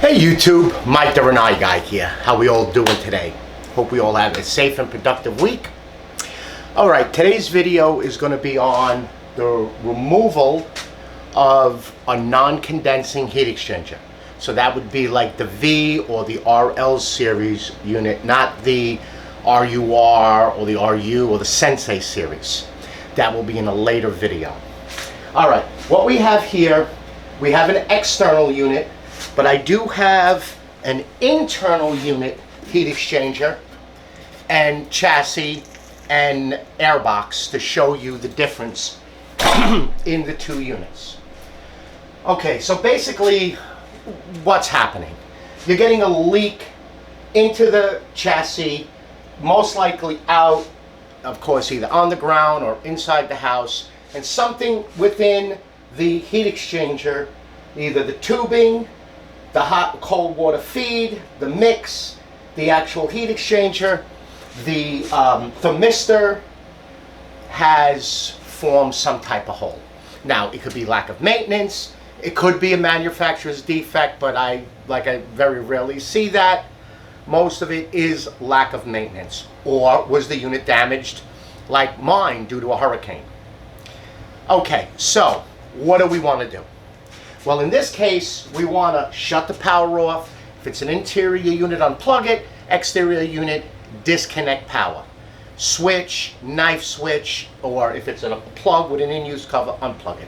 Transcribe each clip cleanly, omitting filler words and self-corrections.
Hey YouTube, Mike the Rinnai guy here. How we all doing today? Hope we all have a safe and productive week. Alright, today's video is going to be on the removal of a non-condensing heat exchanger. So that would be like the V or the RL series unit, not the RUR or the RU or the Sensei series. That will be in a later video. Alright, what we have here, we have an external unit, but I do have an internal unit heat exchanger and chassis and airbox to show you the difference in the two units. Okay, so basically what's happening? You're getting a leak into the chassis, most likely out, of course, either on the ground or inside the house, and something within the heat exchanger, either the tubing, the hot cold water feed, the mix, the actual heat exchanger, the thermistor has formed some type of hole. Now, it could be lack of maintenance, it could be a manufacturer's defect, but I very rarely see that. Most of it is lack of maintenance, or was the unit damaged like mine due to a hurricane. Okay, so what do we want to do? Well, in this case, we want to shut the power off. If it's an interior unit, unplug it. Exterior unit, disconnect power. Switch, knife switch, or if it's a plug with an in-use cover, unplug it.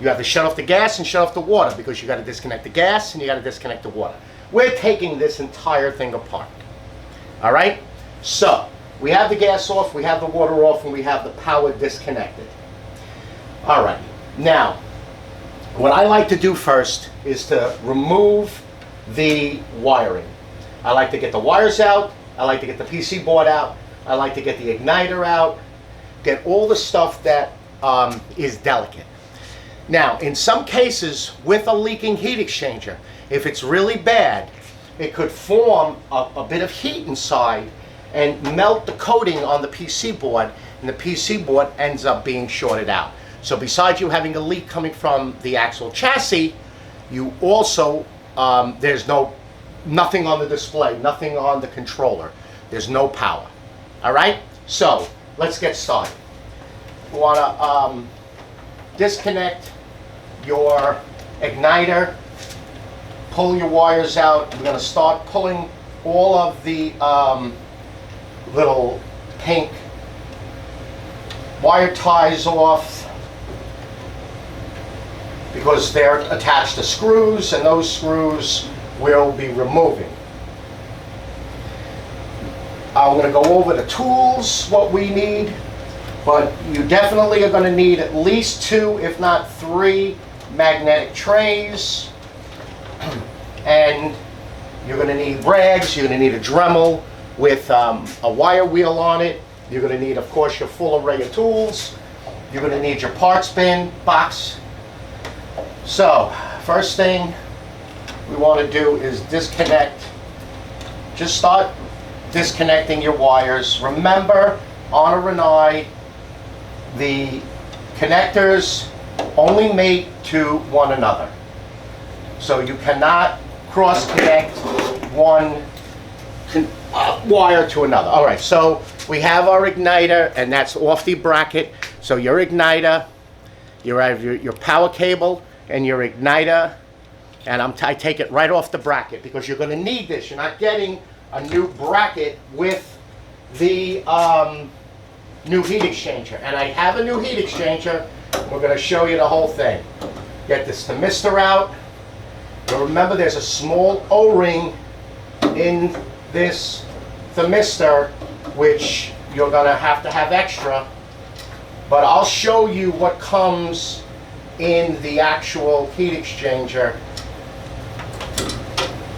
You have to shut off the gas and shut off the water because you got to disconnect the gas and you got to disconnect the water. We're taking this entire thing apart. All right? So, we have the gas off, we have the water off, and we have the power disconnected. All right. Now, what I like to do first is to remove the wiring. I like to get the wires out, I like to get the PC board out, I like to get the igniter out, get all the stuff that is delicate. Now, in some cases, with a leaking heat exchanger, if it's really bad, it could form a bit of heat inside and melt the coating on the PC board, and the PC board ends up being shorted out. So besides you having a leak coming from the actual chassis, you also, there's nothing on the display, nothing on the controller. There's no power. All right? So, let's get started. You want to disconnect your igniter, pull your wires out. We're going to start pulling all of the little pink wire ties off, because they're attached to screws, and those screws we'll be removing. I'm going to go over the tools, what we need, but you definitely are going to need at least 2, if not 3, magnetic trays, and you're going to need rags, you're going to need a Dremel with a wire wheel on it, you're going to need, of course, your full array of tools, you're going to need your parts bin box. So, first thing we want to do is disconnect. Just start disconnecting your wires. Remember, on a Rinnai, the connectors only mate to one another. So you cannot cross-connect one wire to another. All right, so we have our igniter, and that's off the bracket. So your igniter, you have your power cable, and your igniter, and I take it right off the bracket because you're going to need this. You're not getting a new bracket with the new heat exchanger. And I have a new heat exchanger. We're going to show you the whole thing. Get this thermistor out. You'll remember there's a small O-ring in this thermistor, which you're going to have extra. But I'll show you what comes in the actual heat exchanger.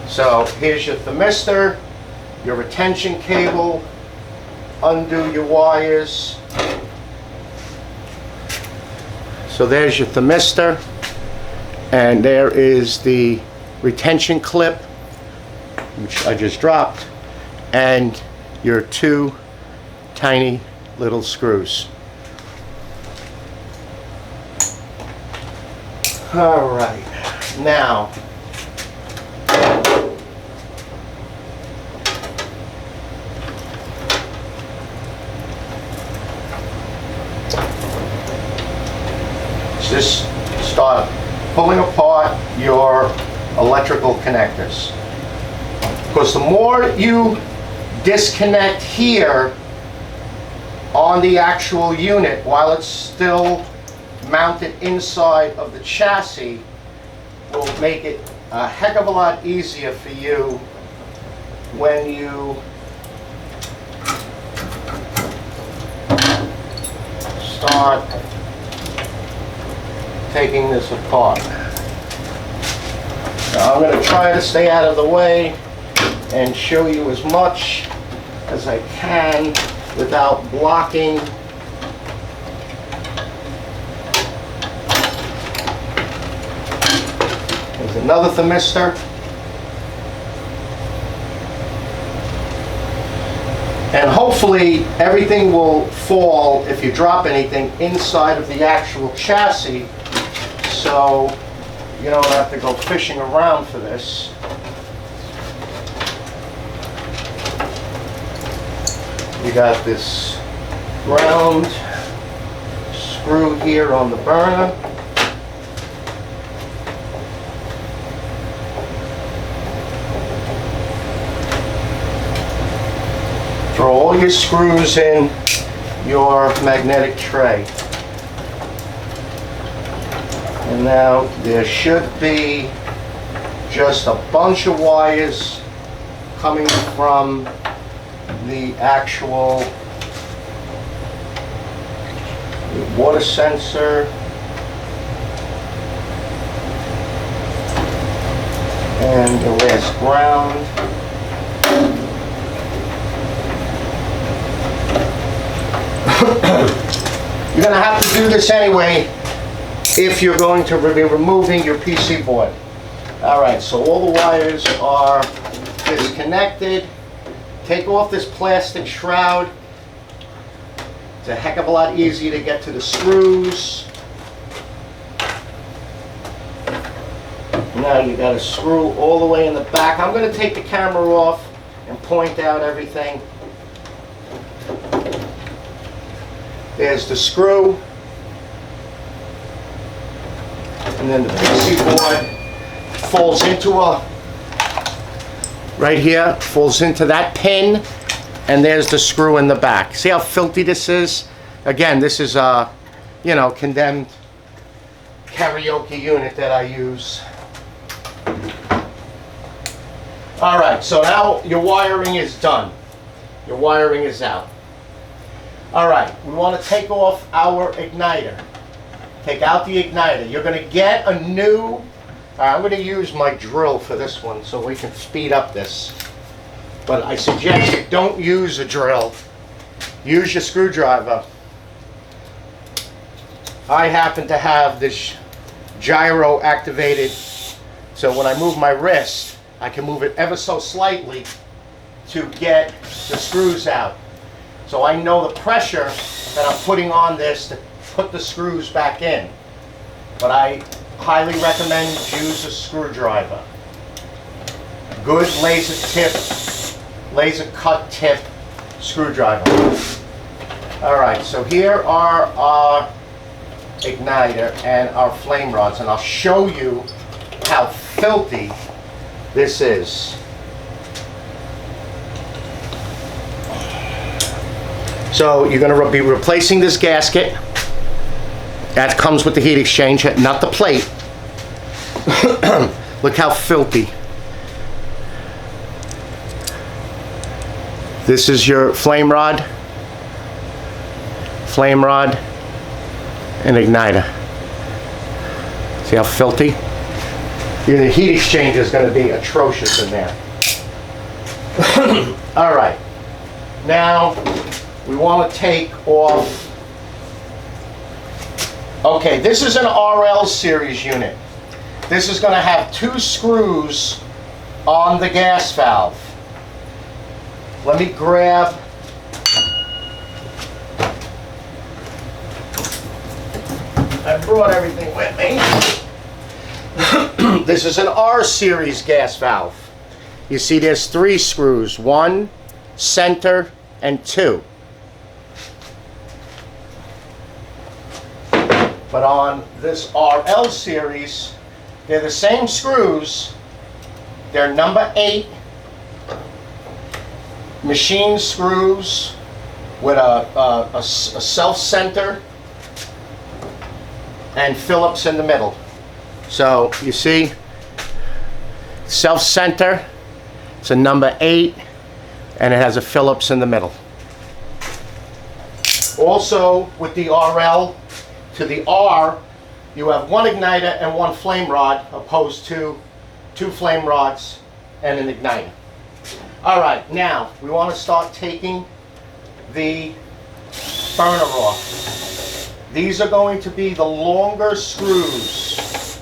So here's your thermistor, your retention cable, undo your wires. So there's your thermistor, and there is the retention clip, which I just dropped, and your 2 tiny little screws. All right, now just start pulling apart your electrical connectors. Because the more you disconnect here on the actual unit while it's still mounted inside of the chassis, will make it a heck of a lot easier for you when you start taking this apart. Now I'm going to try to stay out of the way and show you as much as I can without blocking There's another thermistor. And hopefully everything will fall, if you drop anything, inside of the actual chassis, so you don't have to go fishing around for this. You got this ground screw here on the burner. Throw all your screws in your magnetic tray. And now there should be just a bunch of wires coming from the actual water sensor and the last ground. You're going to have to do this anyway if you're going to be removing your PC board. Alright, so all the wires are disconnected. Take off this plastic shroud. It's a heck of a lot easier to get to the screws. Now you got to screw all the way in the back. I'm going to take the camera off and point out everything. There's the screw, and then the PC board falls into right here, falls into that pin, and there's the screw in the back. See how filthy this is? Again, this is a, condemned karaoke unit that I use. All right, so now your wiring is done. Your wiring is out. All right, we want to take off our igniter. Take out the igniter. You're going to get a new, I'm going to use my drill for this one so we can speed up this. But I suggest you don't use a drill. Use your screwdriver. I happen to have this gyro activated, so when I move my wrist, I can move it ever so slightly to get the screws out. So I know the pressure that I'm putting on this to put the screws back in. But I highly recommend use a screwdriver. Good laser cut tip screwdriver. Alright, so here are our igniter and our flame rods, and I'll show you how filthy this is. So you're going to be replacing this gasket. That comes with the heat exchanger, not the plate. Look how filthy. This is your flame rod, and igniter. See how filthy? The heat exchanger is going to be atrocious in there. All right. Now, we want to take off. Okay, this is an RL series unit. This is going to have 2 screws on the gas valve. Let me grab I brought everything with me. This is an R series gas valve. You see there's 3 screws, 1, center, and 2. But But on this RL series, they're the same screws. They're number 8 machine screws with a self-center and Phillips in the middle. So you see, self-center, it's a number 8, and it has a Phillips in the middle. Also, with the RL to the R, you have one igniter and one flame rod, opposed to 2 flame rods and an igniter. All right, now we want to start taking the burner off. These are going to be the longer screws.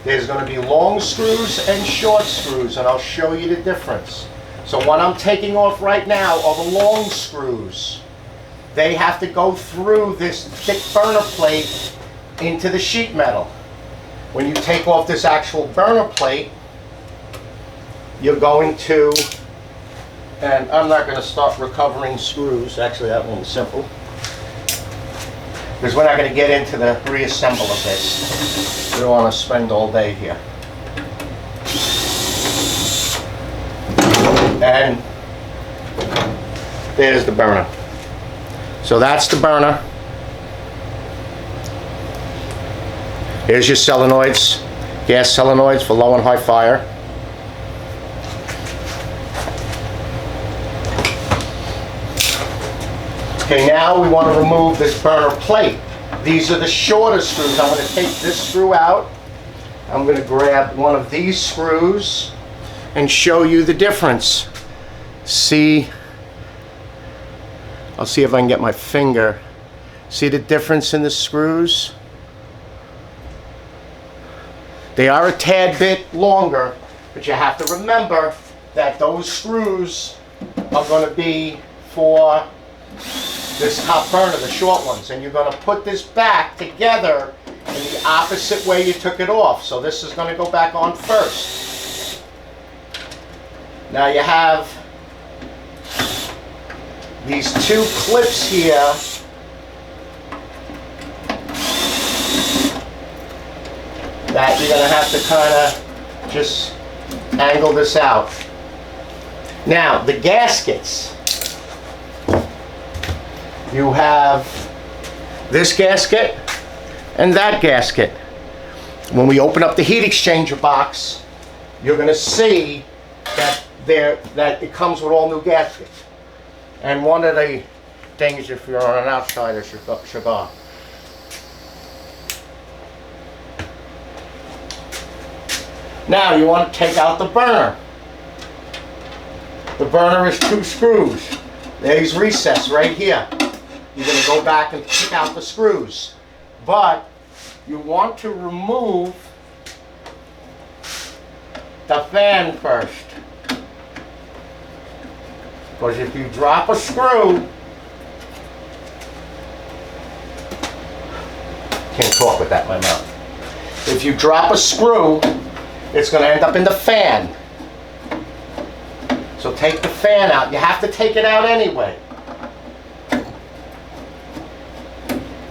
There's going to be long screws and short screws, and I'll show you the difference. So what I'm taking off right now are the long screws. They have to go through this thick burner plate into the sheet metal. When you take off this actual burner plate, you're going to, and I'm not going to start recovering screws. Actually, that one's simple, because we're not going to get into the reassemble of this. We don't want to spend all day here. And there's the burner. So that's the burner. Here's your solenoids, gas solenoids for low and high fire. Okay, now we want to remove this burner plate. These are the shorter screws. I'm going to take this screw out. I'm going to grab one of these screws and show you the difference. See, I'll see if I can get my finger. See the difference in the screws? They are a tad bit longer, but you have to remember that those screws are going to be for this top burner, the short ones, and you're going to put this back together in the opposite way you took it off. So this is going to go back on first. Now you have these 2 clips here that you're going to have to kind of just angle this out. Now the gaskets, you have this gasket and that gasket. When we open up the heat exchanger box, you're going to see that it comes with all new gaskets. And one of the things, if you're on an outsider cigar, now you want to take out the burner. The burner is 2 screws. There's recess right here. You're going to go back and pick out the screws. But you want to remove the fan first. Because if you drop a screw, can't talk with that in my mouth. If you drop a screw, it's going to end up in the fan. So take the fan out. You have to take it out anyway,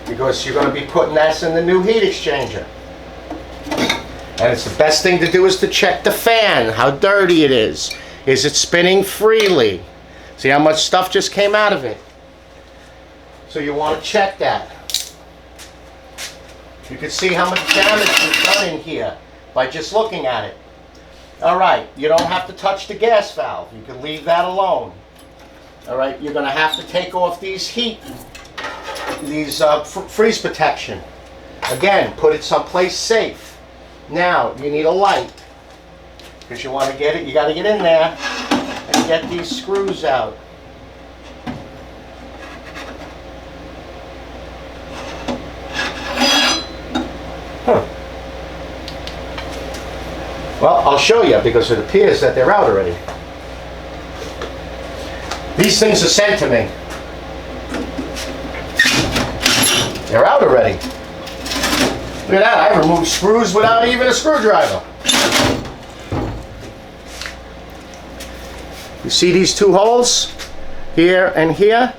because you're going to be putting this in the new heat exchanger. And it's the best thing to do is to check the fan, how dirty it is. Is it spinning freely? See how much stuff just came out of it? So you want to check that. You can see how much damage is done in here by just looking at it. All right, you don't have to touch the gas valve. You can leave that alone. All right, you're going to have to take off these freeze protection. Again, put it someplace safe. Now, you need a light, because you want to get it, you got to get in there and get these screws out. Well, I'll show you, because it appears that they're out already. These things are sent to me. They're out already. Look at that, I removed screws without even a screwdriver. You see these 2 holes? Here and here?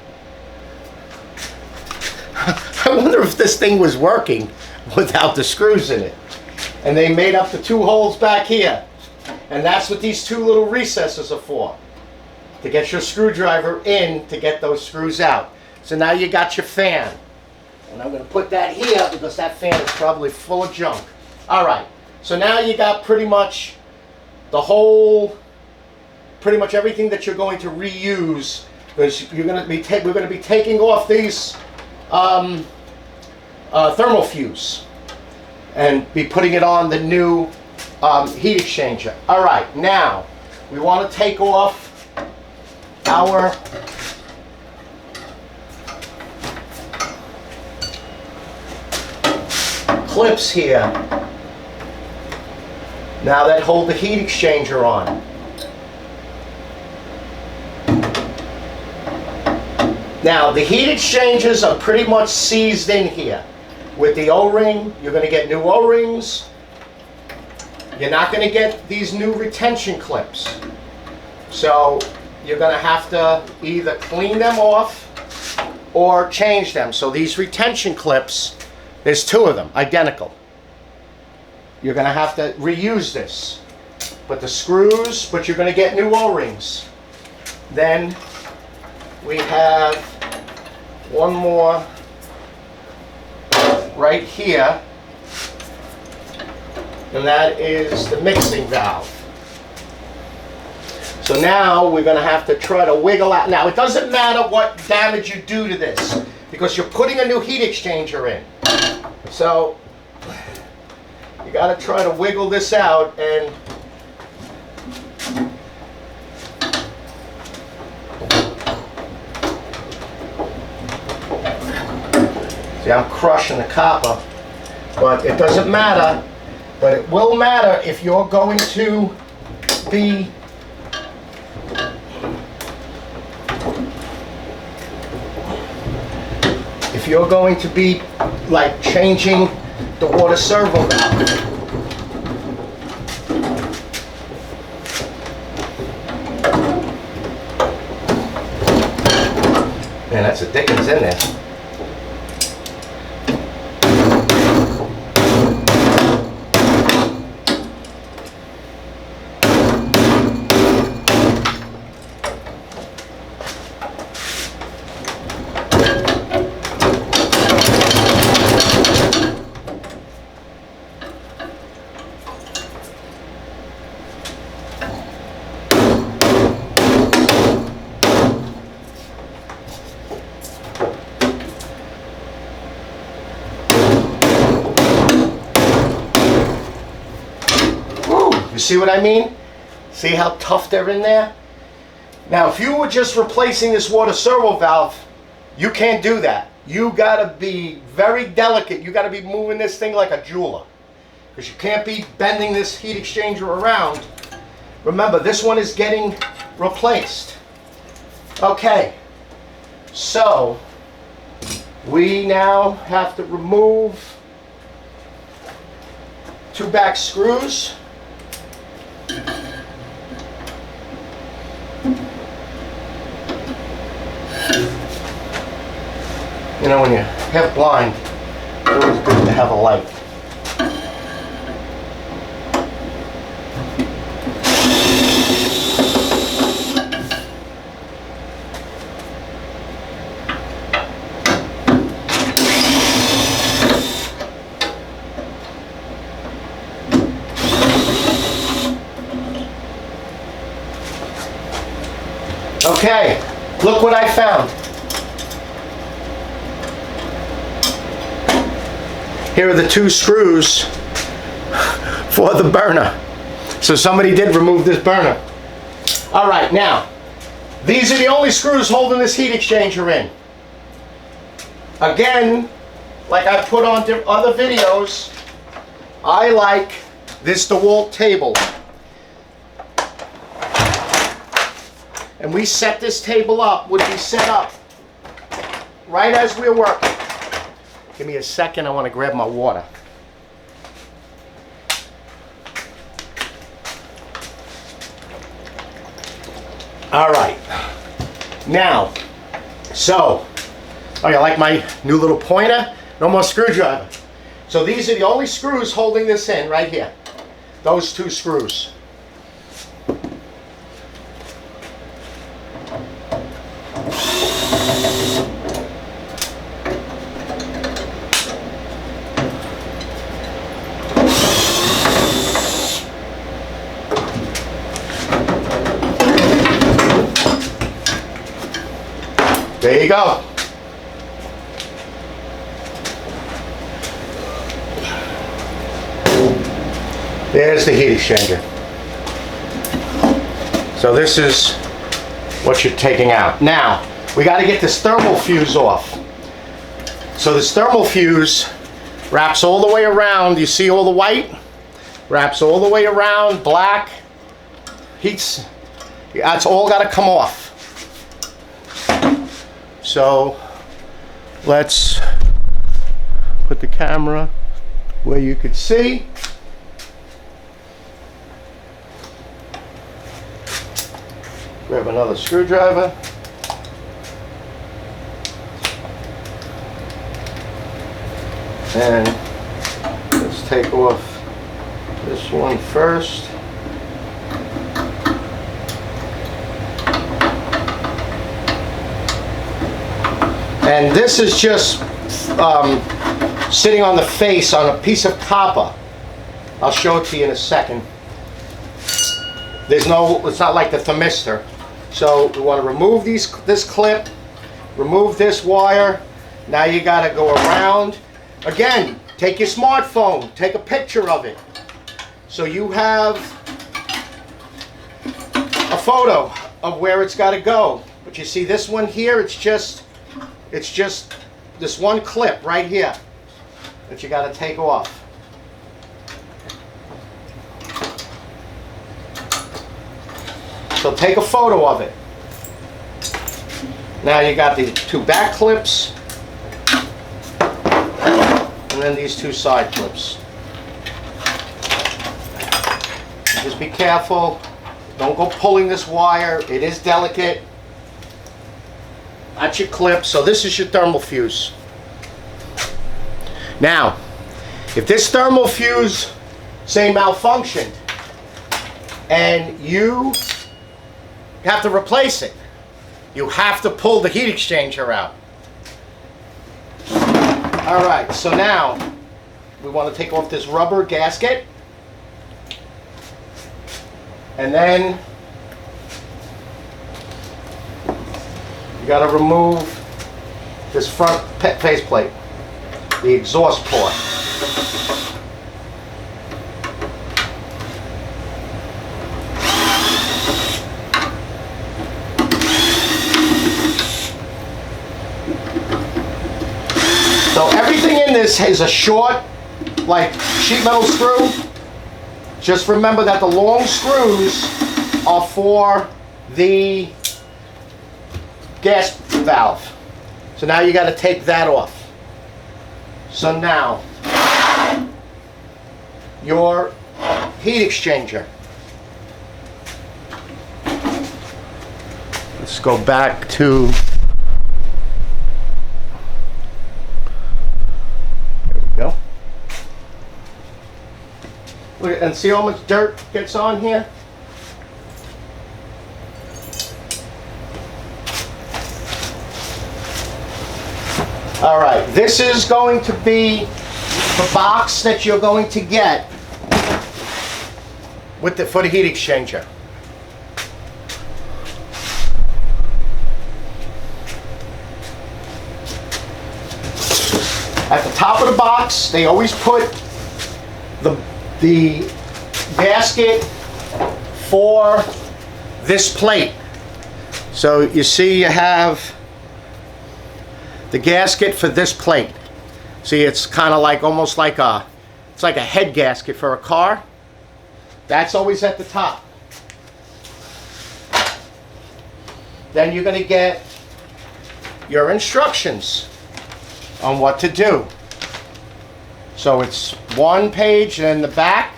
I I wonder if this thing was working without the screws in it. And they made up the 2 holes back here. And that's what these 2 little recesses are for. To get your screwdriver in to get those screws out. So now you got your fan. And I'm going to put that here because that fan is probably full of junk. All right. So now you got pretty much the whole, pretty much everything that you're going to reuse. Because we're going to be taking off these thermal fuse and be putting it on the new heat exchanger. All right, now we want to take off our clips here. Now that hold the heat exchanger on. Now, the heat exchangers are pretty much seized in here. With the O-ring, you're going to get new O-rings. You're not going to get these new retention clips. So, you're going to have to either clean them off or change them. So, these retention clips, there's 2 of them, identical. You're going to have to reuse this. But the screws, but you're going to get new O-rings. Then, we have one more right here, and that is the mixing valve. So now we're going to have to try to wiggle out. Now it doesn't matter what damage you do to this because you're putting a new heat exchanger in. So you got to try to wiggle this out and see, I'm crushing the copper, but it doesn't matter. But it will matter if you're going to be like changing the water servo valve. Man, that's a Dickens in there. See what I mean? See how tough they're in there? Now, if you were just replacing this water servo valve, you can't do that. You gotta be very delicate. You gotta be moving this thing like a jeweler. Because you can't be bending this heat exchanger around. Remember, this one is getting replaced. Okay, so we now have to remove 2 back screws. You know, when you're half blind, it's always good to have a light. Okay, look what I found. Here are the 2 screws for the burner. So somebody did remove this burner. All right, now, these are the only screws holding this heat exchanger in. Again, like I put on other videos, I like this DeWalt table. And we set this table up, would be set up right as we're working. Give me a second, I want to grab my water. All right. Now, so, oh, you like my new little pointer? No more screwdriver. So these are the only screws holding this in right here. Those two screws. There you go. There's the heat exchanger. So this is what you're taking out. Now, we got to get this thermal fuse off. So this thermal fuse wraps all the way around. You see all the white? Wraps all the way around, black. Heats. That's all got to come off. So let's put the camera where you could see. Grab another screwdriver. And let's take off this one first. And this is just sitting on the face on a piece of copper. I'll show it to you in a second. There's no, it's not like the thermistor. So we want to remove this clip, remove this wire. Now you got to go around. Again, take your smartphone, take a picture of it. So you have a photo of where it's got to go. But you see this one here, it's just this one clip right here that you got to take off. So take a photo of it. Now you got the two back clips and then these two side clips. Just be careful. Don't go pulling this wire. It is delicate. That's your clip. So this is your thermal fuse. Now, if this thermal fuse, say, malfunctioned and you have to replace it, you have to pull the heat exchanger out. All right, so now we want to take off this rubber gasket, and then you got to remove this front faceplate, the exhaust port. So everything in this is a short, like, sheet metal screw. Just remember that the long screws are for the gas valve. So now you got to take that off. So now, your heat exchanger. Let's go back to, there we go. Look, and see how much dirt gets on here? All right, this is going to be the box that you're going to get with for the heat exchanger. At the top of the box, they always put the gasket for this plate. So you see you have the gasket for this plate. See, it's kind of like almost like it's like a head gasket for a car. That's always at the top. Then you're going to get your instructions on what to do. So it's one page and in the back,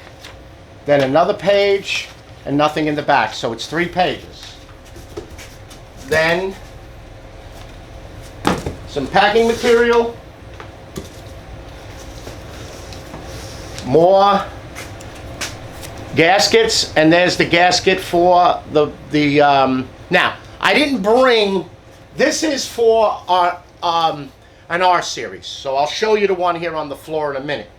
then another page and nothing in the back. So it's 3 pages. Then some packing material, More gaskets, and there's the gasket for now I didn't bring, this is for our an R series, so I'll show you the one here on the floor in a minute.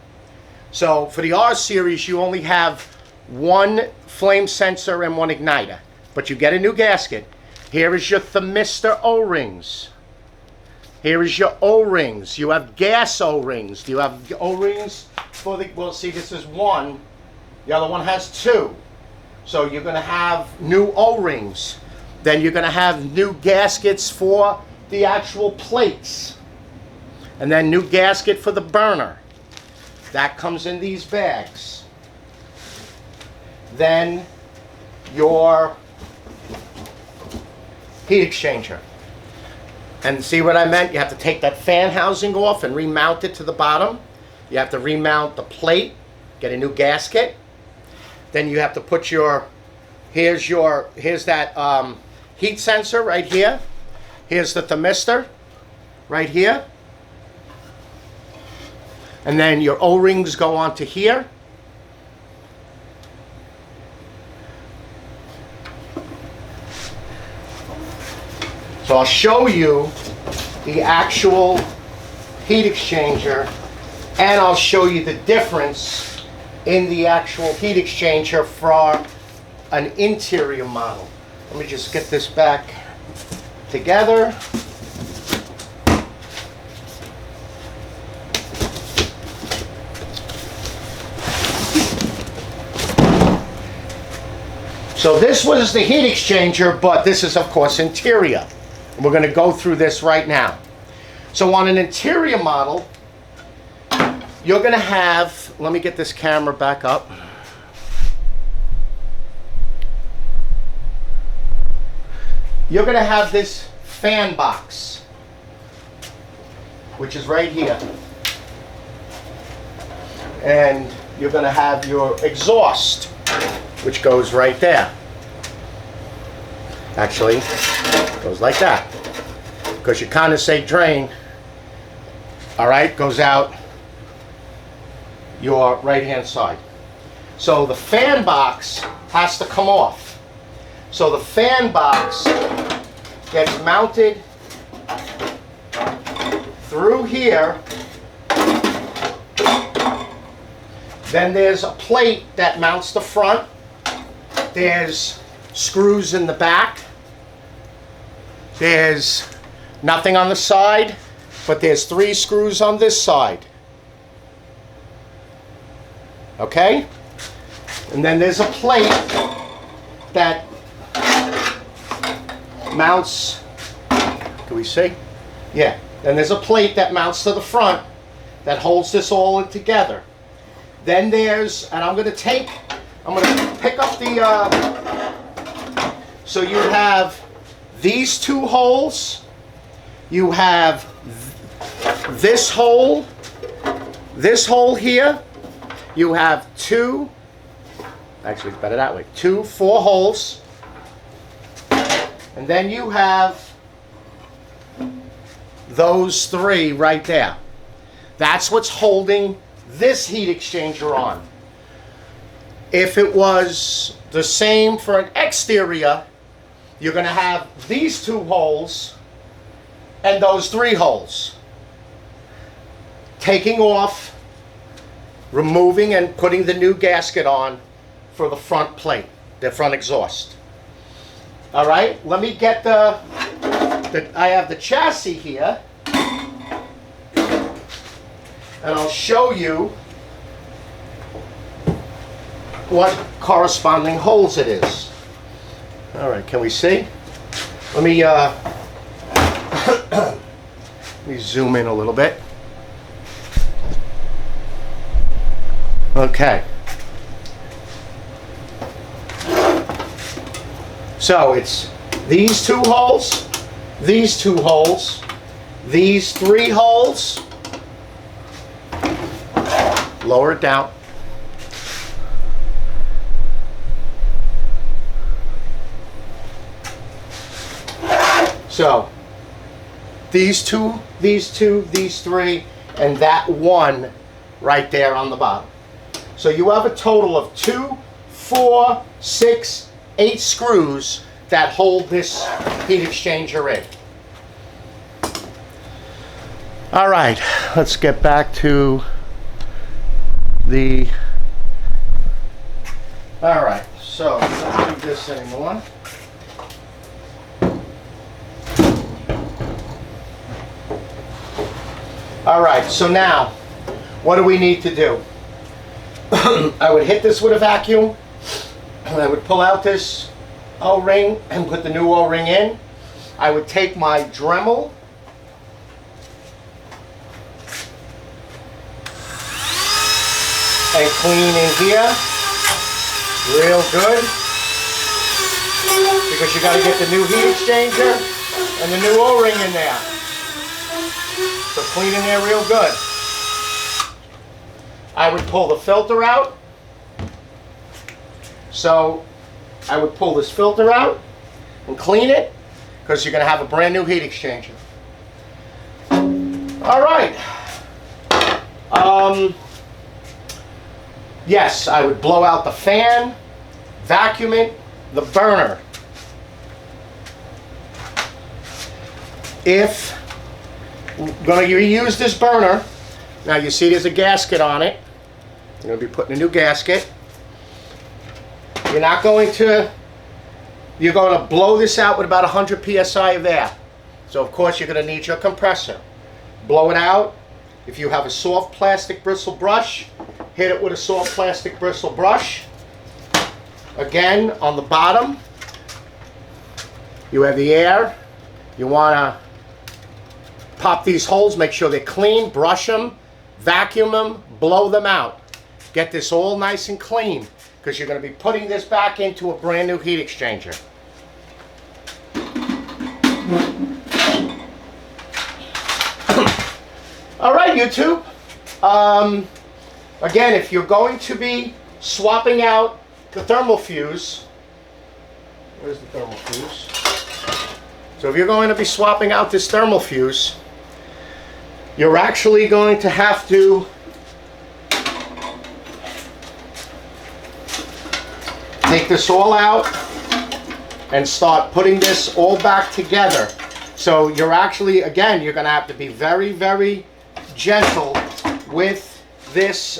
So for the R series, you only have one flame sensor and one igniter, but you get a new gasket. Here is your thermistor O-rings. Here is your O-rings. You have gas O-rings. Do you have O-rings for the, well, see, this is one. The other one has two. So you're going to have new O-rings. Then you're going to have new gaskets for the actual plates. And then new gasket for the burner. That comes in these bags. Then your heat exchanger. And see what I meant? You have to take that fan housing off and remount it to the bottom. You have to remount the plate, get a new gasket. Then you have to put your, here's that heat sensor right here. Here's the thermistor right here. And then your O-rings go onto here. So I'll show you the actual heat exchanger, and I'll show you the difference in the actual heat exchanger for an interior model. Let me just get this back together. So this was the heat exchanger, but this is of course interior. We're going to go through this right now. So on an interior model, you're going to have, let me get this camera back up. You're going to have this fan box, which is right here. And you're going to have your exhaust, which goes right there. Actually, goes like that, because your condensate drain, all right, goes out your right hand side. So the fan box has to come off. So the fan box gets mounted through here. Then there's a plate that mounts the front. There's screws in the back. There's nothing on the side, but there's 3 screws on this side. Okay? And then there's a plate that mounts, can we see? Yeah. Then there's a plate that mounts to the front that holds this all together. Then there's, and I'm going to pick up the, so you have these 2 holes, you have this hole here, you have 2, actually it's better that way, 4 holes, and then you have those 3 right there. That's what's holding this heat exchanger on. If it was the same for an exterior, you're going to have these 2 holes and those 3 holes. Taking off, removing and putting the new gasket on for the front plate, the front exhaust. All right, let me get I have the chassis here, and I'll show you what corresponding holes it is. All right, can we see? Let me let me zoom in a little bit. Okay. So it's these 2 holes, these 2 holes, these 3 holes. Lower it down. So these 2, these 2, these 3, and that 1 right there on the bottom. So you have a total of 2, 4, 6, 8 screws that hold this heat exchanger in. All right, let's get back to the... All right, so let's do this anymore. All right, so now, what do we need to do? I would hit this with a vacuum, and I would pull out this O-ring and put the new O-ring in. I would take my Dremel and clean in here real good, because you got to get the new heat exchanger and the new O-ring in there. So clean in there real good. I would pull the filter out. So I would pull this filter out and clean it, because you're going to have a brand new heat exchanger. All right. Yes, I would blow out the fan, vacuum it, the burner. If we're going to reuse this burner, now you see there's a gasket on it. You're going to be putting a new gasket. You're going to blow this out with about 100 psi of air. So of course you're going to need your compressor. Blow it out. If you have a soft plastic bristle brush, hit it with a soft plastic bristle brush. Again, on the bottom, you have the air. You want to pop these holes, make sure they're clean, brush them, vacuum them, blow them out. Get this all nice and clean, because you're going to be putting this back into a brand new heat exchanger. All right, YouTube. Again, if you're going to be swapping out the thermal fuse, where's the thermal fuse? So if you're going to be swapping out this thermal fuse, you're actually going to have to take this all out and start putting this all back together. So you're actually, again, you're going to have to be very, very gentle with this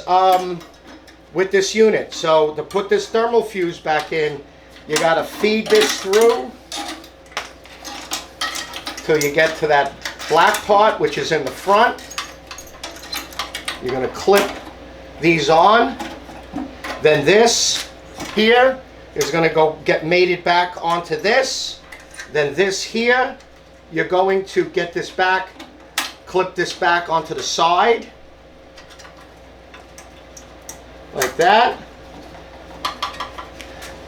unit. So to put this thermal fuse back in, you got to feed this through till you get to that black part, which is in the front. You're going to clip these on. Then this here is going to go get mated back onto this. Then this here, you're going to get this back, clip this back onto the side, like that.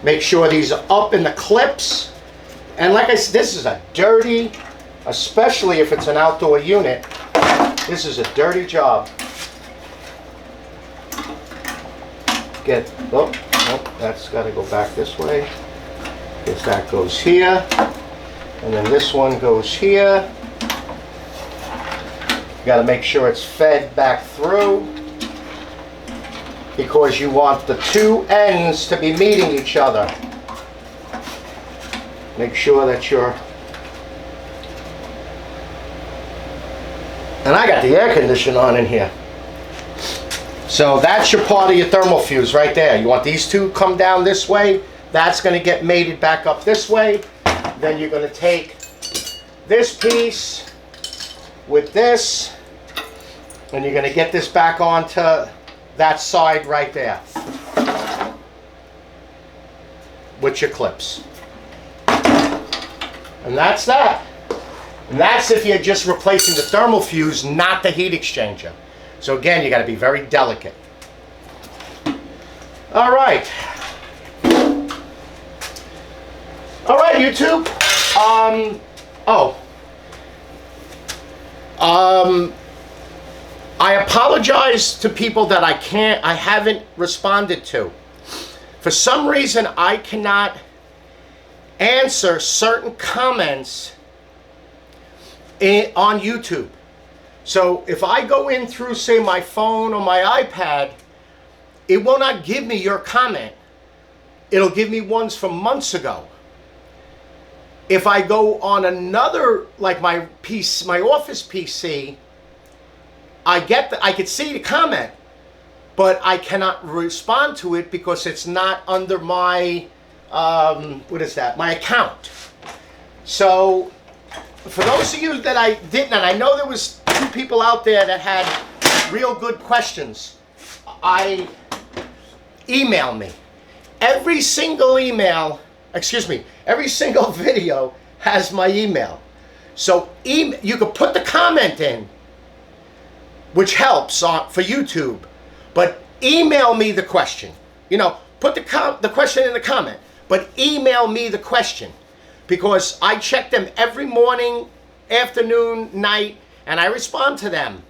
Make sure these are up in the clips. And like I said, this is a dirty, especially if it's an outdoor unit, this is a dirty job. Oh, that's got to go back this way. Because that goes here. And then this one goes here. You got to make sure it's fed back through, because you want the two ends to be meeting each other. Make sure that you're... And I got the air conditioner on in here. So that's your part of your thermal fuse right there. You want these two come down this way. That's going to get mated back up this way. Then you're going to take this piece with this, and you're going to get this back onto that side right there with your clips. And that's that. And that's if you're just replacing the thermal fuse, not the heat exchanger. So again, you got to be very delicate. All right. All right, YouTube. I apologize to people that I haven't responded to. For some reason, I cannot answer certain comments on YouTube. So if I go in through, say, my phone or my iPad, it will not give me your comment. It'll give me ones from months ago. If I go on another, like my office PC, I could see the comment, but I cannot respond to it because it's not under my, my account. So, for those of you that I didn't, and I know there was 2 people out there that had real good questions, email me. Every single every single video has my email. So you can put the comment in, which helps for YouTube, but email me the question. You know, put the question in the comment, but email me the question, because I check them every morning, afternoon, night, and I respond to them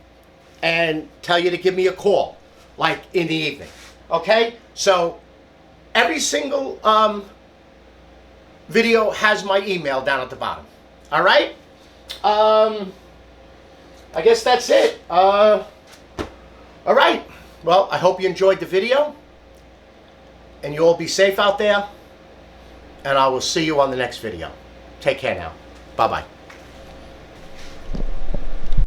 and tell you to give me a call, like in the evening. Okay? So every single video has my email down at the bottom. All right? I guess that's it. All right. Well, I hope you enjoyed the video, and you all be safe out there, and I will see you on the next video. Take care now. Bye-bye.